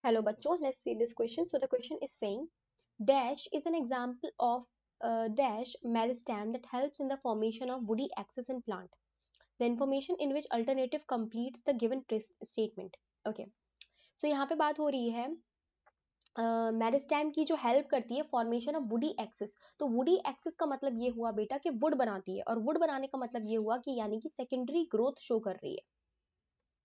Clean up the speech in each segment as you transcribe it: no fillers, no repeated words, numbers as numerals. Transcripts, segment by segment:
Hello bachcho, let's see this question. So the question is saying dash is an example of dash meristem that helps in the formation of woody axis in plant. The information in which alternative completes the given statement. Okay. So यहाँ पे बात हो रही है meristem की जो help करती है फॉर्मेशन ऑफ वुडी एक्सिस। तो वुडी एक्सिस का मतलब ये हुआ बेटा कि वुड बनाती है, और वुड बनाने का मतलब ये हुआ कि यानी कि सेकेंडरी ग्रोथ शो कर रही है।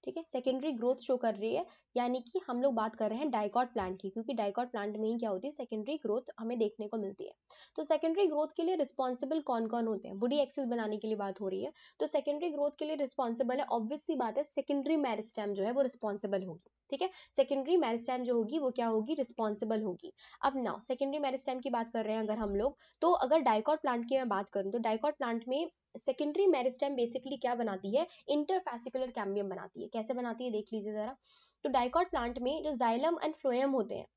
ठीक है, सेकेंडरी ग्रोथ शो कर रही है, यानी कि हम लोग बात कर रहे हैं डाइकॉट प्लांट की, क्योंकि डाइकॉट प्लांट में ही क्या होती है, सेकेंडरी ग्रोथ हमें देखने को मिलती है। तो सेकेंडरी ग्रोथ के लिए रिस्पॉन्सिबल कौन कौन होते हैं, वुडी एक्सिस बनाने के लिए बात हो रही है, तो सेकेंडरी ग्रोथ के लिए रिस्पॉन्सिबल है, ऑब्वियस सी बात है, सेकेंडरी मेरिस्टेम जो है वो रिस्पॉन्सिबल होगी। ठीक है, सेकेंडरी मेरिस्टेम जो होगी वो क्या होगी, रिस्पॉन्सिबल होगी। अब नाउ सेकेंडरी मेरिस्टेम की बात कर रहे हैं अगर हम लोग, तो अगर डाइकॉट प्लांट की मैं बात करूं तो डाइकॉट प्लांट में सेकेंडरी मेरिस्टेम बेसिकली क्या बनाती है, इंटरफेसिकुलर कैम्बियम बनाती है। कैसे बनाती है देख लीजिए जरा। तो डाइकॉट प्लांट में जो जाइलम एंड फ्लोएम होते हैं,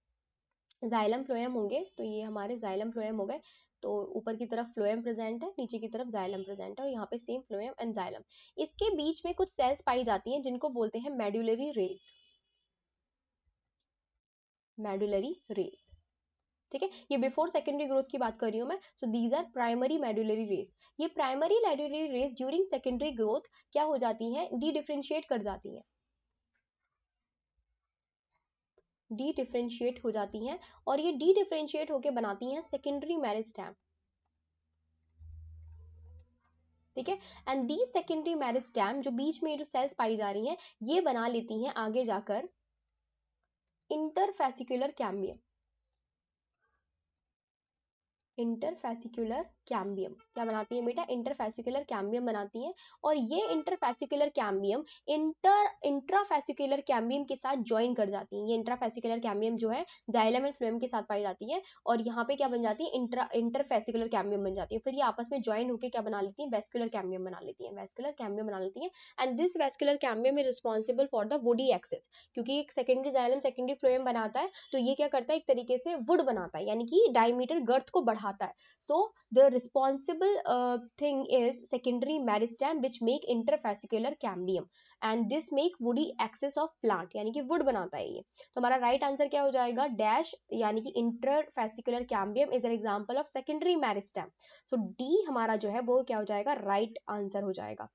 जाइलम फ्लोएम होंगे, तो ये हमारे जाइलम फ्लोएम हो गए। तो ऊपर की तरफ फ्लोएम प्रेजेंट है, नीचे की तरफ जाइलम प्रेजेंट है, और यहाँ पे सेम फ्लोएम एंड जाइलम। इसके बीच में कुछ सेल्स पाई जाती हैं जिनको बोलते हैं मेडुलरी रेज। मेडुलरी रेज, ठीक है, ये बिफोर सेकेंडरी ग्रोथ की बात कर रही हूँ मैं। So these are primary medullary rays. ये primary medullary rays during secondary growth क्या हो जाती हैं, डी डिफरेंशिएट कर जाती हैं, डी डिफरेंशिएट हो जाती हैं, और ये डी डिफरेंशिएट होकर बनाती हैं सेकेंडरी मेरिस्टेम। ठीक है, एंड दी सेकेंडरी मेरिस्टेम जो बीच में जो सेल्स पाई जा रही हैं, ये बना लेती हैं आगे जाकर इंटरफेसिकुलर कैम्बियम। इंटरफेसिकुलर कैम्बियम क्या बनाती है बेटा, इंटरफेसिकुलर कैम्बियम बनाती है, और ये इंटरफेसिकुलर कैम्बियम इंट्राफेसिकुलर कैम्बियम के साथ ज्वाइन कर जाती है। ये इंट्राफेसिकुलर कैम्बियम जो है जाइलम एंड फ्लोएम के साथ पाई जाती है, और यहाँ पे क्या बन जाती है, इंटरफेसिकुलर कैम्बियम बन जाती है। फिर ये आपस में ज्वाइन होकर क्या बना लेती है, वेस्कुलर कैम्बियम बना लेती है, वेस्कुलर कैम्बियम बना लेती है। And this vascular cambium is responsible for the woody axis, क्योंकि एक सेकेंडरी जाइलम सेकेंडरी फ्लोएम बनाता है, तो ये क्या करता है, एक तरीके से वुड बनाता है, यानी कि डायमीटर गर्थ को बढ़ाता है। So the responsible thing is secondary meristem which make interfascicular cambium and this make woody axis of plant, यानी कि wood बनाता है ये। तो हमारा राइट आंसर क्या हो जाएगा, डैश, यानी कि interfascicular cambium is an example of secondary meristem। So D हमारा जो है वो क्या हो जाएगा, राइट आंसर हो जाएगा।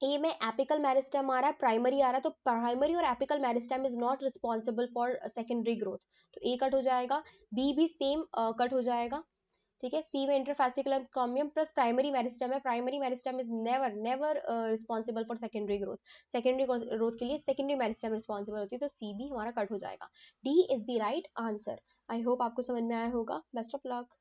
ए में एपिकल मेरिस्टेम आ रहा है, प्राइमरी आ रहा है, तो प्राइमरी और apical meristem is not responsible for secondary growth, तो ए कट हो जाएगा, बी भी सेम कट हो जाएगा। ठीक है, सी में इंटरफेसिकुलर कॉम्बियम प्लस प्राइमरी मेरिस्टेम है, primary meristem is never never responsible for secondary growth, secondary growth के लिए सेकेंडरी मेरिस्टेम रिस्पॉन्सिबल होती है, तो सी भी हमारा कट हो जाएगा। D is the right answer. I hope आपको समझ में आया होगा, बेस्ट ऑफ लक।